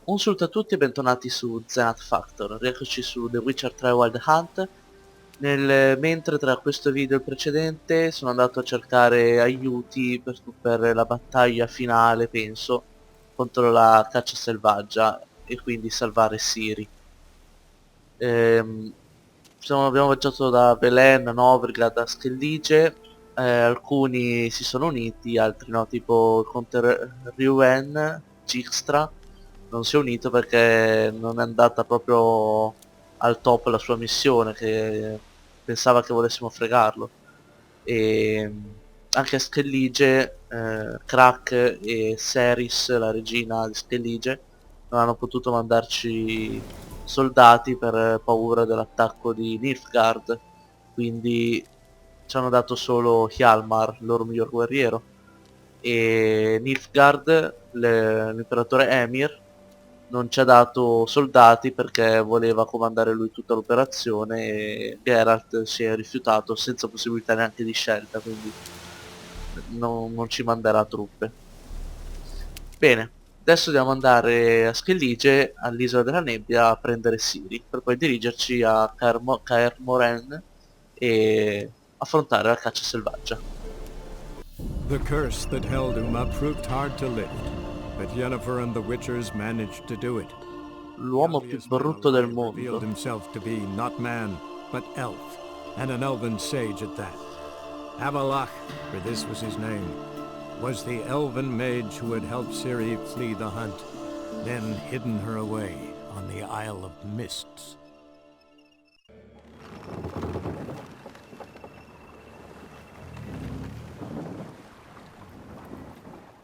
Un saluto a tutti e bentornati su Zenith Factor, rieccoci su The Witcher 3 Wild Hunt. Mentre tra questo video e il precedente sono andato a cercare aiuti per la battaglia finale, penso, contro la caccia selvaggia e quindi salvare Ciri. Ehm, abbiamo viaggiato da Belen, Novigrad a Skellige, alcuni si sono uniti, altri no, tipo il conte Riuen, Dijkstra non si è unito perché non è andata proprio al top la sua missione, che pensava che volessimo fregarlo. E anche a Skellige, Krak e Seris, la regina di Skellige, non hanno potuto mandarci soldati per paura dell'attacco di Nilfgaard, quindi ci hanno dato solo Hjalmar, il loro miglior guerriero, e Nilfgaard, l'imperatore Emir, non ci ha dato soldati perché voleva comandare lui tutta l'operazione e Geralt si è rifiutato senza possibilità neanche di scelta, quindi non ci manderà truppe. Bene, adesso dobbiamo andare a Skellige, all'isola della nebbia, a prendere Ciri, per poi dirigerci a Kaer Morhen e affrontare la caccia selvaggia. The curse that held him up proved hard to lift, but Yennefer and the Witchers managed to do it. The L'uomo più ugliest man brutto del alive revealed mondo. himself to be not man, but elf, and an elven sage at that. Avalach, for this was his name, was the elven mage who had helped Ciri flee the hunt, then hidden her away on the Isle of Mists.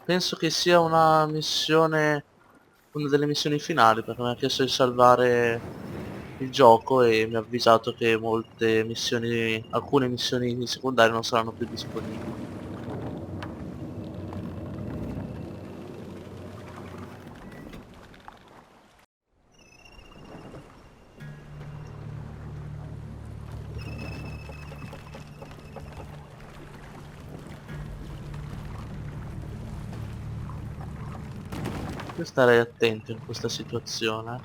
Penso che sia una missione, una delle missioni finali, perché mi ha chiesto di salvare il gioco e mi ha avvisato che molte missioni, alcune missioni secondarie non saranno più disponibili. Io starei attento in questa situazione.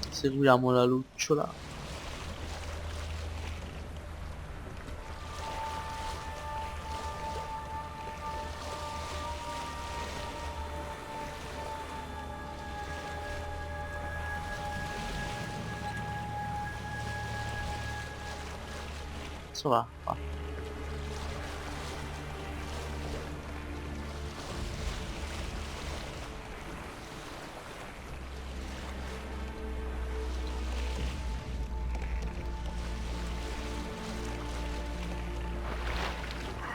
Seguiamo la lucciola. Adesso va, va.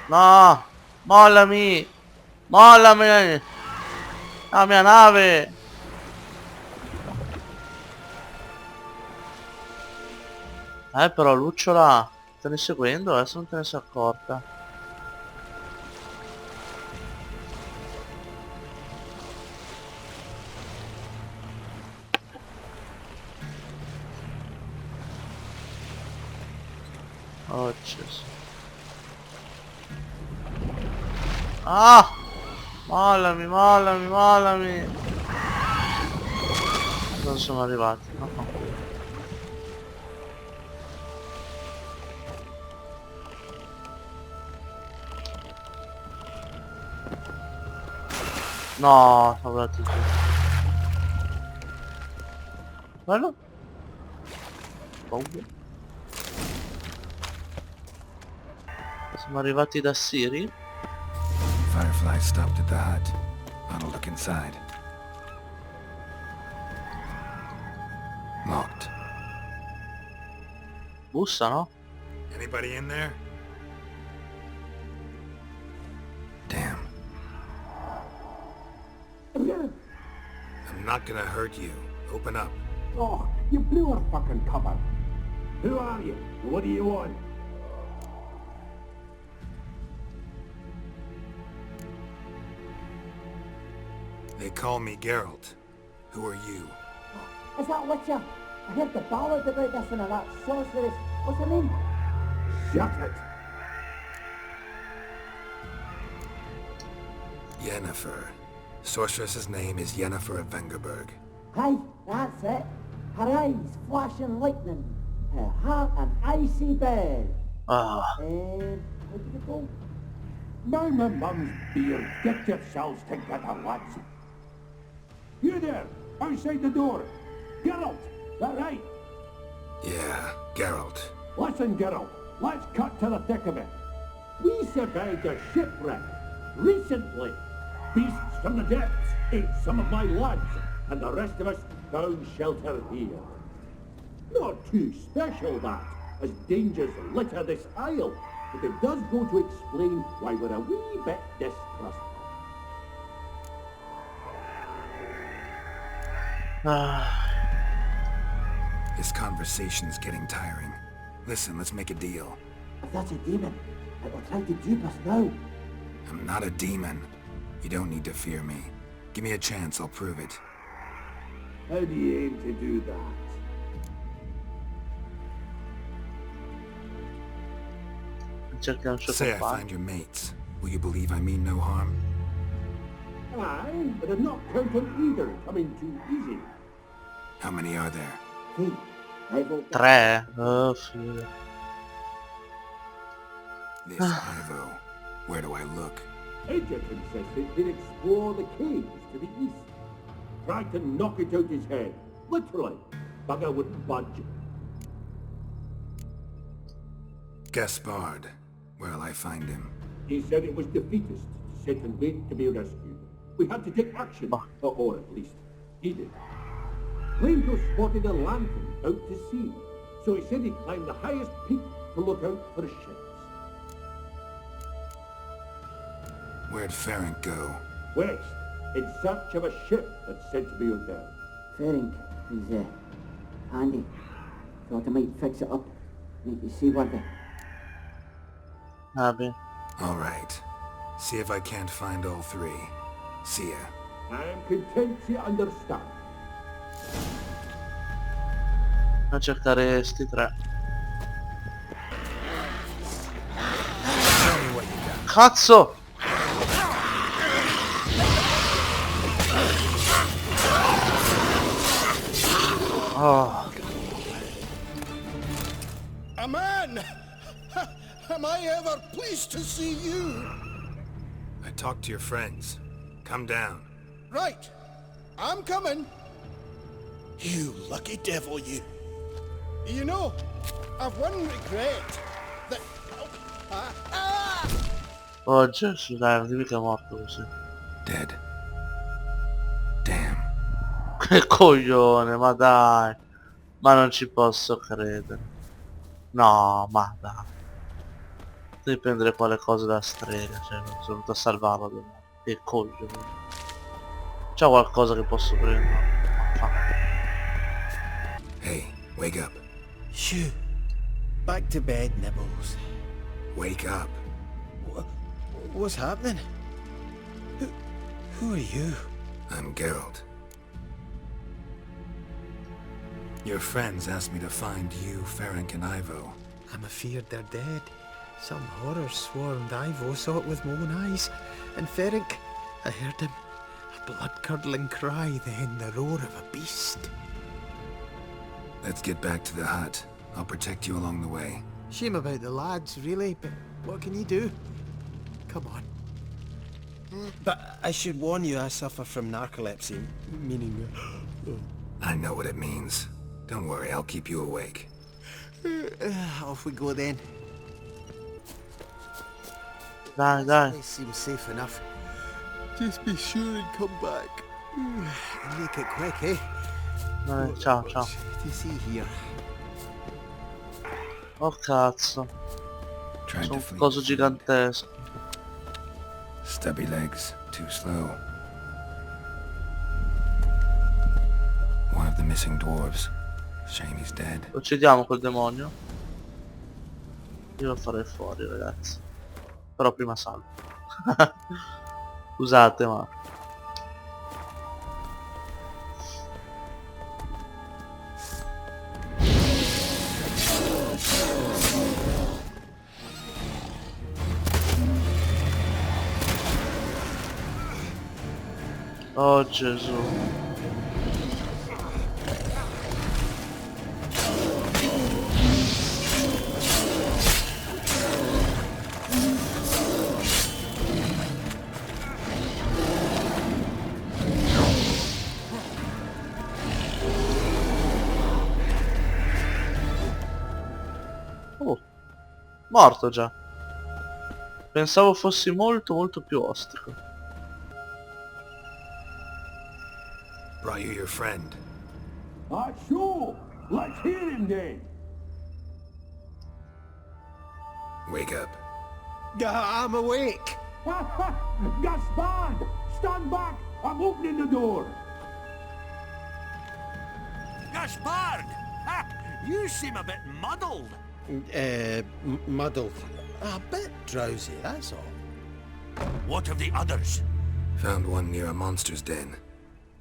No! Mollami! Mollami! La mia nave! Però lucciola, stai seguendo? Adesso non te ne sei accorta. Oh, Gesù. Ah! Mollami, mollami, mollami! Dove sono arrivati? No. No, sono andati giù. Quello? Paura. Siamo arrivati da Siri? Firefly stopped at the hut. I'll look inside. Locked. Bussano? Anybody in there? Damn. I'm not gonna hurt you. Open up. Oh, you blew our fucking cover. Who are you? What do you want? They call me Geralt. Who are you? Is that Witcher? I heard the ballad about this and that sorceress. What's her name? Shut it. Yennefer. Sorceress's name is Yennefer of Vengerberg. Aye, that's it. Her eyes flashing lightning. Her heart an icy bed. Ah, And where did it go? Mind my mum's beard. Get yourselves together, lads. You there, outside the door. Geralt, that right? Yeah, Geralt. Listen, Geralt, let's cut to the thick of it. We survived a shipwreck recently. Beasts from the depths ate some of my lads, and the rest of us found shelter here. Not too special, that, as dangers litter this isle, but it does go to explain why we're a wee bit distrustful. ah. This conversation's getting tiring. Listen, let's make a deal. If that's a demon, it will try to dupe us now. I'm not a demon. You don't need to fear me. Give me a chance, I'll prove it. How do you aim to do that? Cerchiamo il suo Say I compagno. find your mates. Will you believe I mean no harm? Aye, but I'm not counting either coming too easy. How many are there? Hey, I vote. 3? Oh, figlio. This Ivo. Where do I look? Edric insisted he'd explore the caves to the east. Tried to knock it out his head. Literally. Bugger wouldn't budge. Gaspard. Where'll I find him? He said it was defeatist to sit and wait to be rescued. We had to take action, or at least he did. Claimed to have spotted a lantern out to sea, so he said he'd climb the highest peak to look out for ships. Where'd Ferenc go? West, in search of a ship that's said to be out there. Ferenc is handy. Thought I might fix it up. Make you see what the... Vabbè. Alright. See if I can't find all three. See ya. I'm content you understand. A cercare sti 3. Cazzo! Oh, A man! Am I ever pleased to see you? I talked to your friends. Come down. Right. I'm coming. You lucky devil, you. You know, I've one regret. That... oh Gesù, dai, non dimmi che è morto così. Dead. Damn. Che coglione, ma dai. Ma non ci posso credere. No, ma dai. Devi prendere quelle cose da strega, cioè, sono venuto a salvarlo. Che coglione. C'è qualcosa che posso prendere? Hey, wake up. Shoo. Back to bed, Nibbles. Wake up. What's happening? Who are you? I'm Geralt. Your friends asked me to find you, Ferenc, and Ivo. I'm afeard they're dead. Some horror swarmed Ivo, saw it with my own eyes. And Ferenc, I heard him. A blood-curdling cry, then the roar of a beast. Let's get back to the hut. I'll protect you along the way. Shame about the lads, really, but what can you do? Come on. But I should warn you, I suffer from narcolepsy, meaning... I know what it means. Don't worry, I'll keep you awake. Off we go then. Dai, dai. This seems safe enough. Just be sure and come back. And make it quick, eh? Dai, ciao, ciao. To see here. Oh cazzo. Tried Sono to un flee. coso gigantesco. Stubby legs, too slow. One of the missing dwarves. Shame he's dead. Lo uccidiamo quel demonio. Io lo farei fuori, ragazzi. Però prima salvo. Scusate, ma... Oh Gesù. Oh, morto già. Pensavo fossi molto molto più ostrico. Brought you your friend. Sure. Let's hear him then. Wake up. I'm awake. Gaspard! Stand back! I'm opening the door. Gaspard! Ha! You seem a bit muddled. Muddled. A bit drowsy, that's all. What of the others? Found one near a monster's den.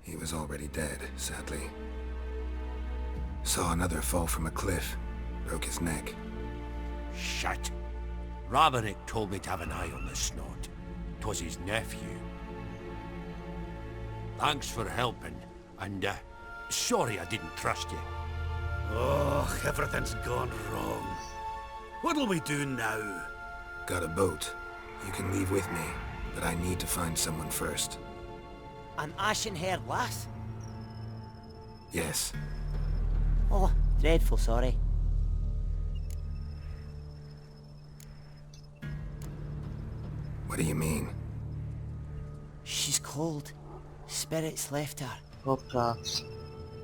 He was already dead, sadly. Saw another fall from a cliff. Broke his neck. Shit. Raverick told me to have an eye on the snot. 'Twas his nephew. Thanks for helping, and sorry I didn't trust you. Oh, everything's gone wrong. What'll we do now? Got a boat. You can leave with me, but I need to find someone first. An ashen-haired lass? Yes. Oh, dreadful sorry. What do you mean? She's cold. Spirits left her. Oh cazzo.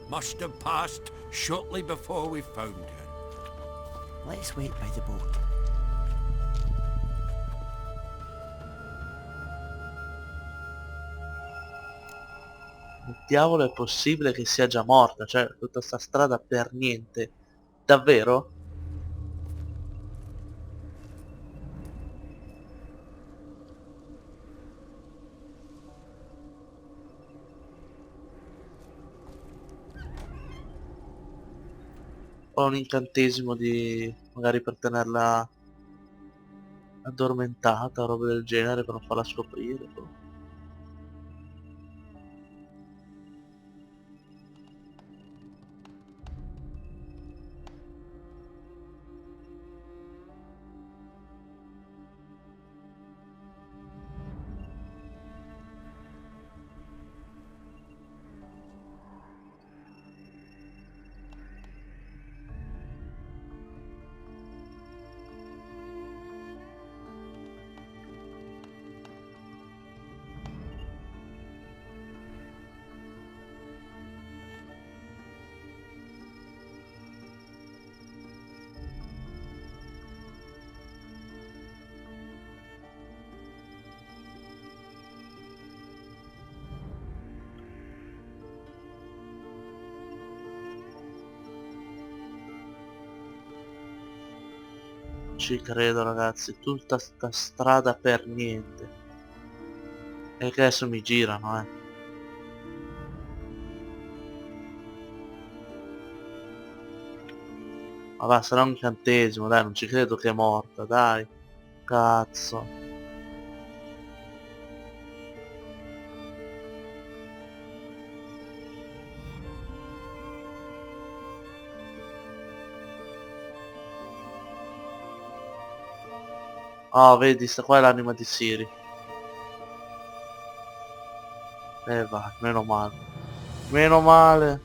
Must have passed shortly before we found her. Let's wait by the boat. Il diavolo è possibile che sia già morta? Cioè, tutta sta strada per niente. Davvero? O un incantesimo di... magari per tenerla addormentata o roba del genere per non farla scoprire. Boh. Ci credo ragazzi, tutta sta strada per niente. E che adesso mi girano, Ma va, sarà un incantesimo, dai, non ci credo che è morta, dai. Cazzo. Oh, vedi, sta qua è l'anima di Siri. Va, meno male. Meno male.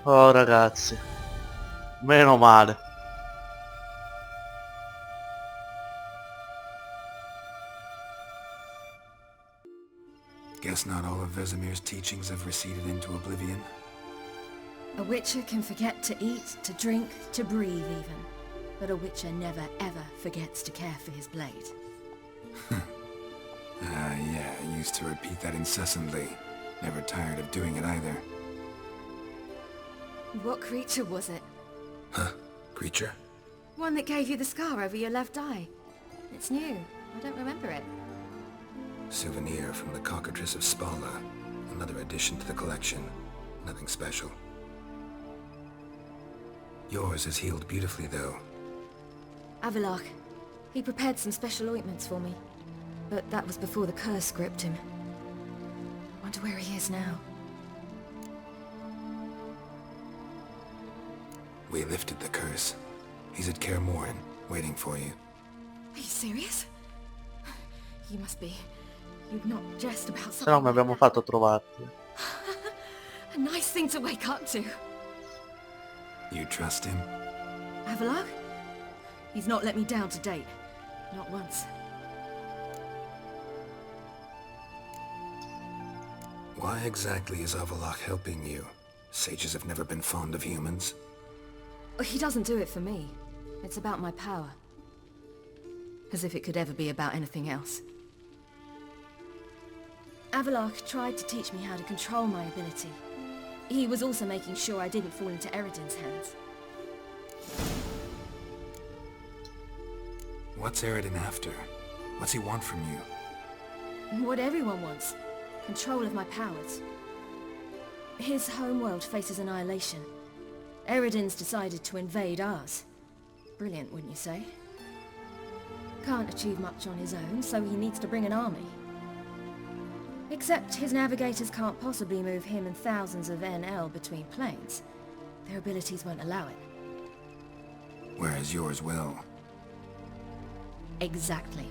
Oh ragazzi. Meno male. Guess not all of Vesemir's teachings have receded into oblivion. A witcher can forget to eat, to drink, to breathe even. But a witcher never ever forgets to care for his blade. Yeah, I used to repeat that incessantly. Never tired of doing it either. What creature was it? Huh? Creature? One that gave you the scar over your left eye. It's new. I don't remember it. Souvenir from the Cockatrice of Spala. Another addition to the collection. Nothing special. Yours is healed beautifully, though. Avalok. He prepared some special ointments for me. But that was before the curse gripped him. Wonder where he is now. We lifted the curse. He's at Kaer Morhen, waiting for you. Are you serious? You must be. You'd not jest about Se no, come something abbiamo like fatto a trovarti? that. A nice thing to wake up to. You trust him? Avalok? He's not let me down to date. Not once. Why exactly is Avalok helping you? Sages have never been fond of humans. He doesn't do it for me. It's about my power. As if it could ever be about anything else. Avalok tried to teach me how to control my ability. He was also making sure I didn't fall into Eredin's hands. What's Eredin after? What's he want from you? What everyone wants. Control of my powers. His homeworld faces annihilation. Eredin's decided to invade ours. Brilliant, wouldn't you say? Can't achieve much on his own, so he needs to bring an army. Except his navigators can't possibly move him and thousands of NL between planes. Their abilities won't allow it. Whereas yours will. Exactly.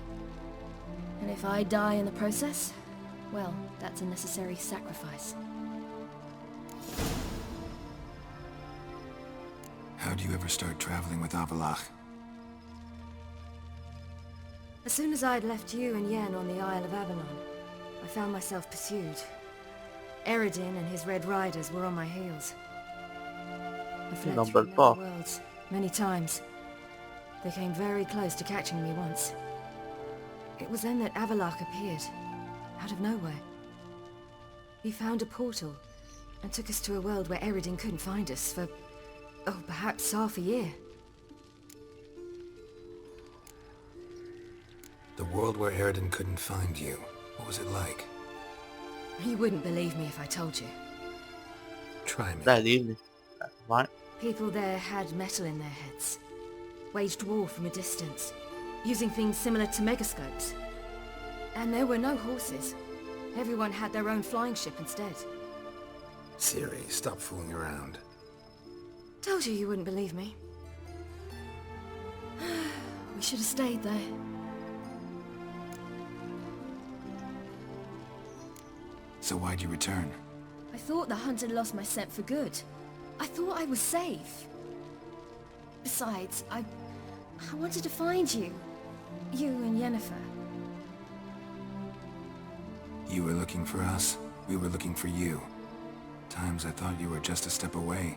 And if I die in the process, well, that's a necessary sacrifice. How do you ever start traveling with Avalok? As soon as I'd left you and Yen on the Isle of Avalon, I found myself pursued. Eredin and his Red Riders were on my heels. I fled through many worlds, many times. They came very close to catching me once. It was then that Avalok appeared, out of nowhere. He found a portal, and took us to a world where Eredin couldn't find us for, oh, perhaps half a year. The world where Eredin couldn't find you. What was it like? You wouldn't believe me if I told you. Try me. Dai, dimmi. Vai. People there had metal in their heads. Waged war from a distance, using things similar to megascopes. And there were no horses. Everyone had their own flying ship instead. Ciri, stop fooling around. Told you you wouldn't believe me. We should have stayed there. So why'd you return? I thought the hunt had lost my scent for good. I thought I was safe. Besides, I wanted to find you. You and Yennefer. You were looking for us, we were looking for you. Times I thought you were just a step away.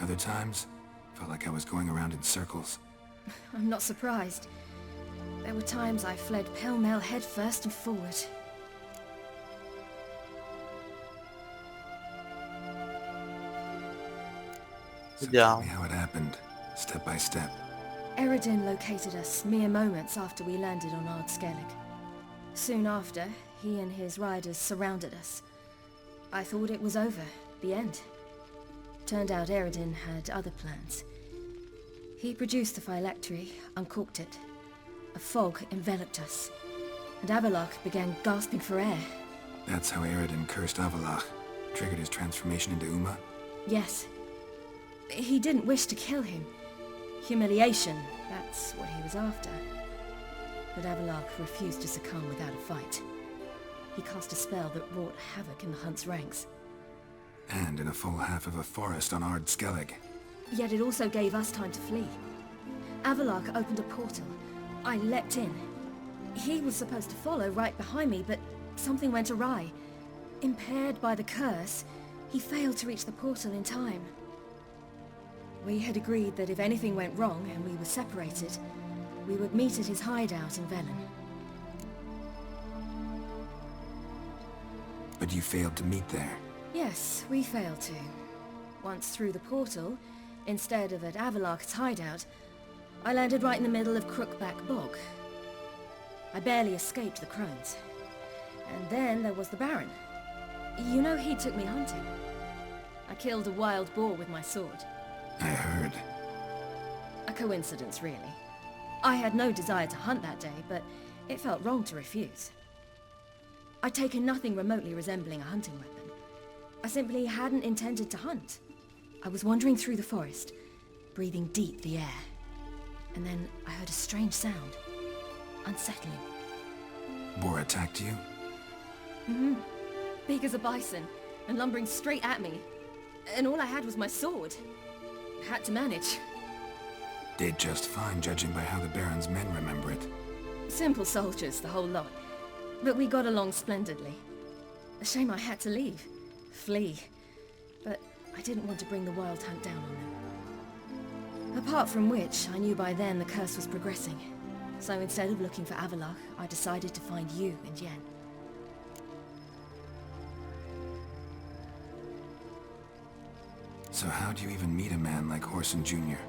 Other times, felt like I was going around in circles. I'm not surprised. There were times I fled pell-mell head first and forward. So tell me how it happened, step by step. Eredin located us mere moments after we landed on Ard Skellig. Soon after, he and his riders surrounded us. I thought it was over, the end. Turned out Eredin had other plans. He produced the phylactery, uncorked it. A fog enveloped us, and Avalok began gasping for air. That's how Eredin cursed Avalok, triggered his transformation into Uma? Yes. He didn't wish to kill him. Humiliation, that's what he was after. But Avalok refused to succumb without a fight. He cast a spell that wrought havoc in the hunt's ranks. And in a full half of a forest on Ard Skellig. Yet it also gave us time to flee. Avalok opened a portal. I leapt in. He was supposed to follow right behind me, but something went awry. Impaired by the curse, he failed to reach the portal in time. We had agreed that if anything went wrong and we were separated, we would meet at his hideout in Velen. But you failed to meet there. Yes, we failed to. Once through the portal, instead of at Avalok's hideout, I landed right in the middle of Crookback Bog. I barely escaped the crones. And then there was the Baron. You know, he took me hunting. I killed a wild boar with my sword. I heard. A coincidence, really. I had no desire to hunt that day, but it felt wrong to refuse. I'd taken nothing remotely resembling a hunting weapon. I simply hadn't intended to hunt. I was wandering through the forest, breathing deep the air. And then I heard a strange sound. Unsettling. Boar attacked you? Mm-hmm. Big as a bison, and lumbering straight at me. And all I had was my sword. Had to manage. Did just fine, judging by how the Baron's men remember it. Simple soldiers, the whole lot. But we got along splendidly. A shame I had to leave. Flee. But I didn't want to bring the wild hunt down on them. Apart from which, I knew by then the curse was progressing. So instead of looking for Avalok, I decided to find you and Yen. So how do you even meet a man like Whoreson Jr.?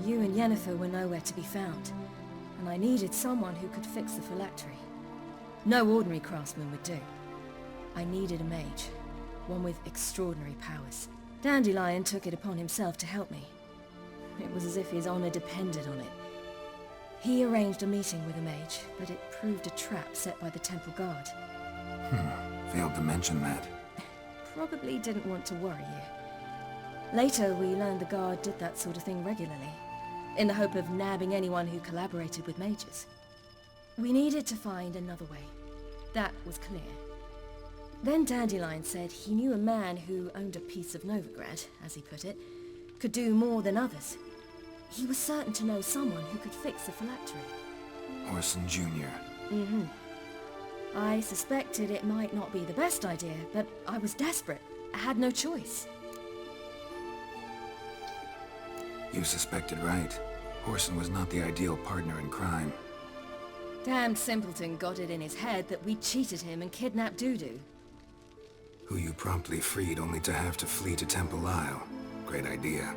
You and Yennefer were nowhere to be found, and I needed someone who could fix the phylactery. No ordinary craftsman would do. I needed a mage, one with extraordinary powers. Dandelion took it upon himself to help me. It was as if his honor depended on it. He arranged a meeting with a mage, but it proved a trap set by the temple guard. Failed to mention that. Probably didn't want to worry you. Later, we learned the guard did that sort of thing regularly, in the hope of nabbing anyone who collaborated with mages. We needed to find another way. That was clear. Then Dandelion said he knew a man who owned a piece of Novigrad, as he put it, could do more than others. He was certain to know someone who could fix the phylactery. Whoreson Jr. Mm-hmm. I suspected it might not be the best idea, but I was desperate. I had no choice. You suspected right. Whoreson was not the ideal partner in crime. Damned simpleton got it in his head that we cheated him and kidnapped Dudu. Who you promptly freed only to have to flee to Temple Isle. Great idea.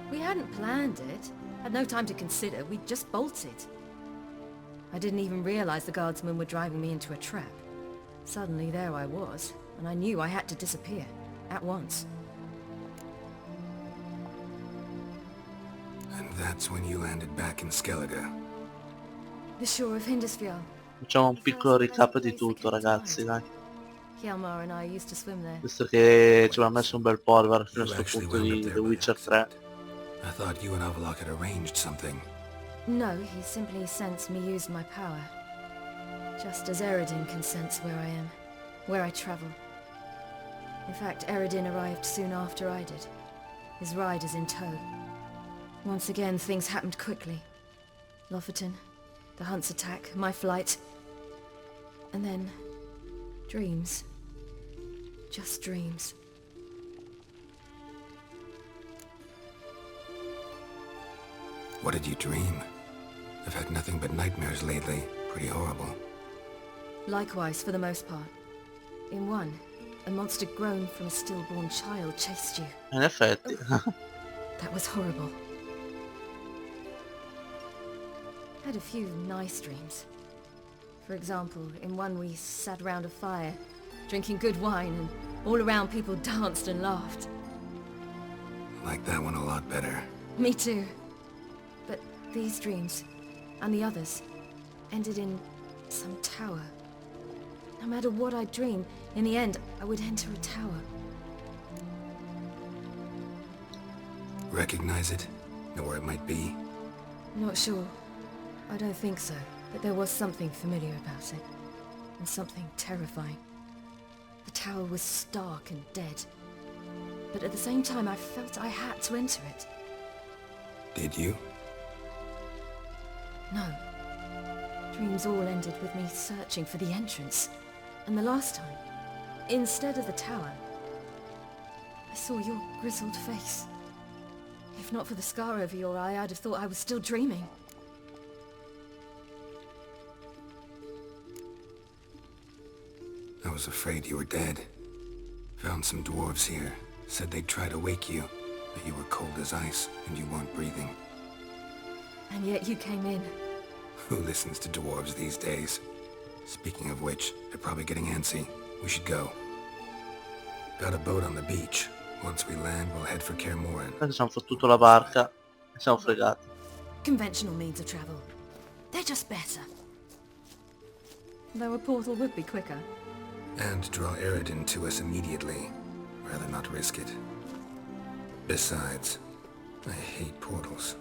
We hadn't planned it. Had no time to consider. We just bolted. I didn't even realize the guardsmen were driving me into a trap. Suddenly there I was, and I knew I had to disappear. At once. And that's when you landed back in Skellige. The shore of Hindisfjord. Facciamo un piccolo recap di tutto, ragazzi, dai. Hjalmar and I used to swim there. Visto che ci aveva messo un bel po' ad arrivare fino a questo punto di The Witcher 3. I thought you and Avalok had arranged something. No, he simply sensed me use my power. Just as Eredin can sense where I am, where I travel. In fact, Eredin arrived soon after I did. His riders in tow. Once again, things happened quickly. Lofoten, the hunt's attack, my flight. And then... dreams. Just dreams. What did you dream? I've had nothing but nightmares lately. Pretty horrible. Likewise, for the most part. In one, a monster grown from a stillborn child chased you. In effetti. That was horrible. Had a few nice dreams. For example, in one we sat around a fire, drinking good wine, and all around people danced and laughed. Like that one a lot better. Me too. But these dreams, and the others, ended in some tower. No matter what I dream, in the end, I would enter a tower. Recognize it? Know where it might be? Not sure. I don't think so. But there was something familiar about it. And something terrifying. The tower was stark and dead. But at the same time, I felt I had to enter it. Did you? No. Dreams all ended with me searching for the entrance. And the last time, instead of the tower, I saw your grizzled face. If not for the scar over your eye, I'd have thought I was still dreaming. I was afraid you were dead. Found some dwarves here. Said they'd try to wake you, but you were cold as ice and you weren't breathing. And yet you came in. Who listens to dwarves these days? Speaking of which, they're probably getting antsy. We should go. Got a boat on the beach. Once we land, we'll head for Kaer Morhen. Ci siamo fottuto la barca e siamo fregati. Conventional means of travel. They're just better. Though a portal would be quicker. And draw Eredin to us immediately. Rather not risk it. Besides, I hate portals.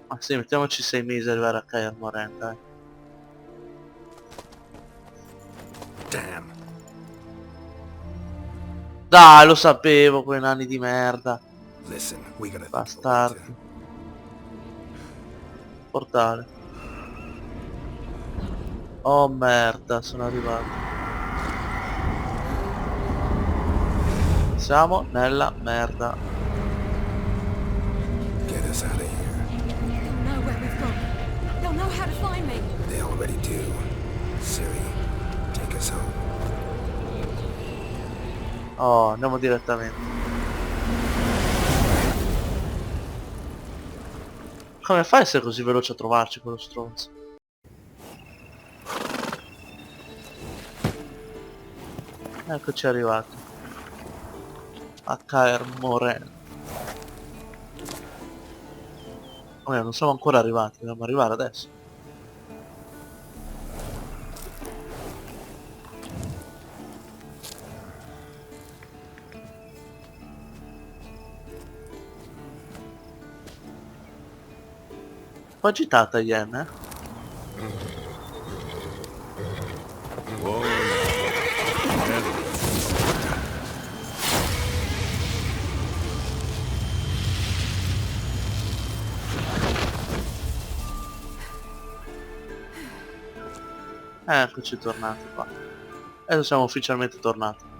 Ma sì, mettiamoci 6 mesi ad arrivare a Kaer Morhen, dai. Damn. Dai, lo sapevo, quei nani di merda. Listen, we gotta Bastardi. Portale. Oh merda, sono arrivato. Siamo nella merda. Get us out of here. They'll know where we've gone. They'll know how to find me. They already do. Ciri, take us home. Oh, andiamo direttamente. Come fai a essere così veloce a trovarci quello stronzo? Eccoci arrivati. A Kaer Morhen. Oh, non siamo ancora arrivati, dobbiamo arrivare adesso. Un po' agitata Yen, eh? Eccoci tornati qua. Adesso siamo ufficialmente tornati.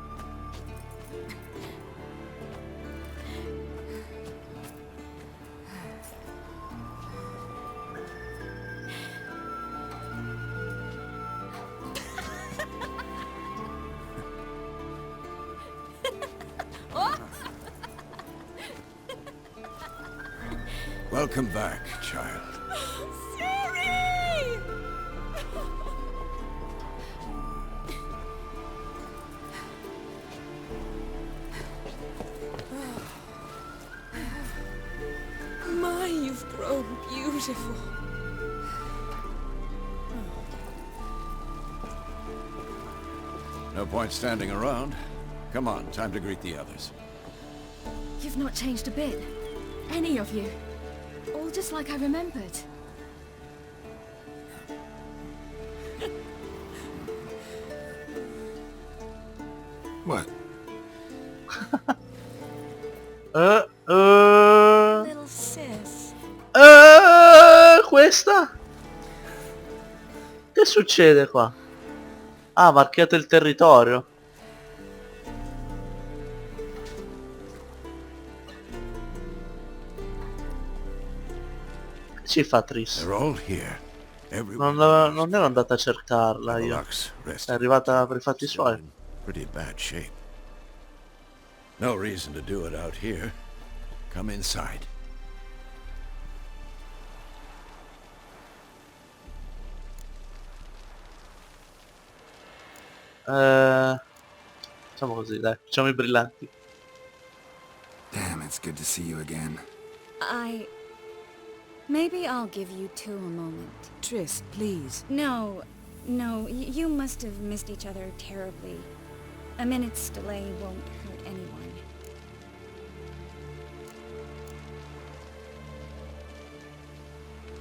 Welcome back, child. My, you've grown beautiful. No point standing around. Come on, time to greet the others. You've not changed a bit. Any of you. All just like I remembered. What? Little sis. Questa? Che succede qua? Ah, marchiate il territorio. Che ci fa Tris? They're all here. Non ero andata a cercarla io. È arrivata per i fatti suoi. Pretty bad shape. No reason to do it out here. Come inside. Facciamo così, dai, facciamo i brillanti. Damn, it's good to see you again. Maybe I'll give you two a moment. Triss, please. No, you must have missed each other terribly. A minute's delay won't hurt anyone.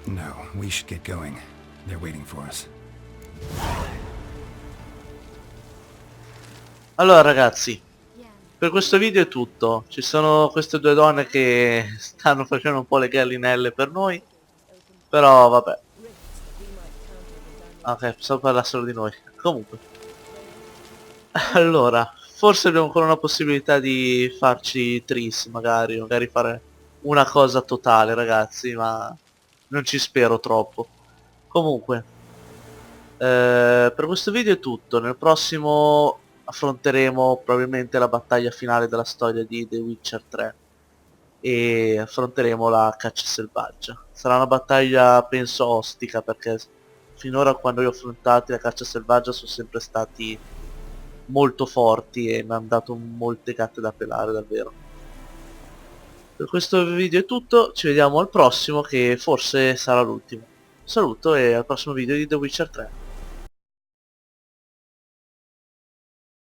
No, we should get going. They're waiting for us. Allora ragazzi, per questo video è tutto. Ci sono queste due donne che stanno facendo un po' le gallinelle per noi. Però vabbè. Ok, pensavo parlassero di noi. Comunque. Allora, forse abbiamo ancora una possibilità di farci tris, magari fare una cosa totale ragazzi, ma non ci spero troppo. Comunque, per questo video è tutto. Nel prossimo affronteremo probabilmente la battaglia finale della storia di The Witcher 3. e affronteremo la caccia selvaggia. Sarà una battaglia penso ostica, perché finora quando li ho affrontati la caccia selvaggia sono sempre stati molto forti e mi hanno dato molte gatte da pelare davvero. Per questo video è tutto, ci vediamo al prossimo che forse sarà l'ultimo. Saluto e al prossimo video di The Witcher 3.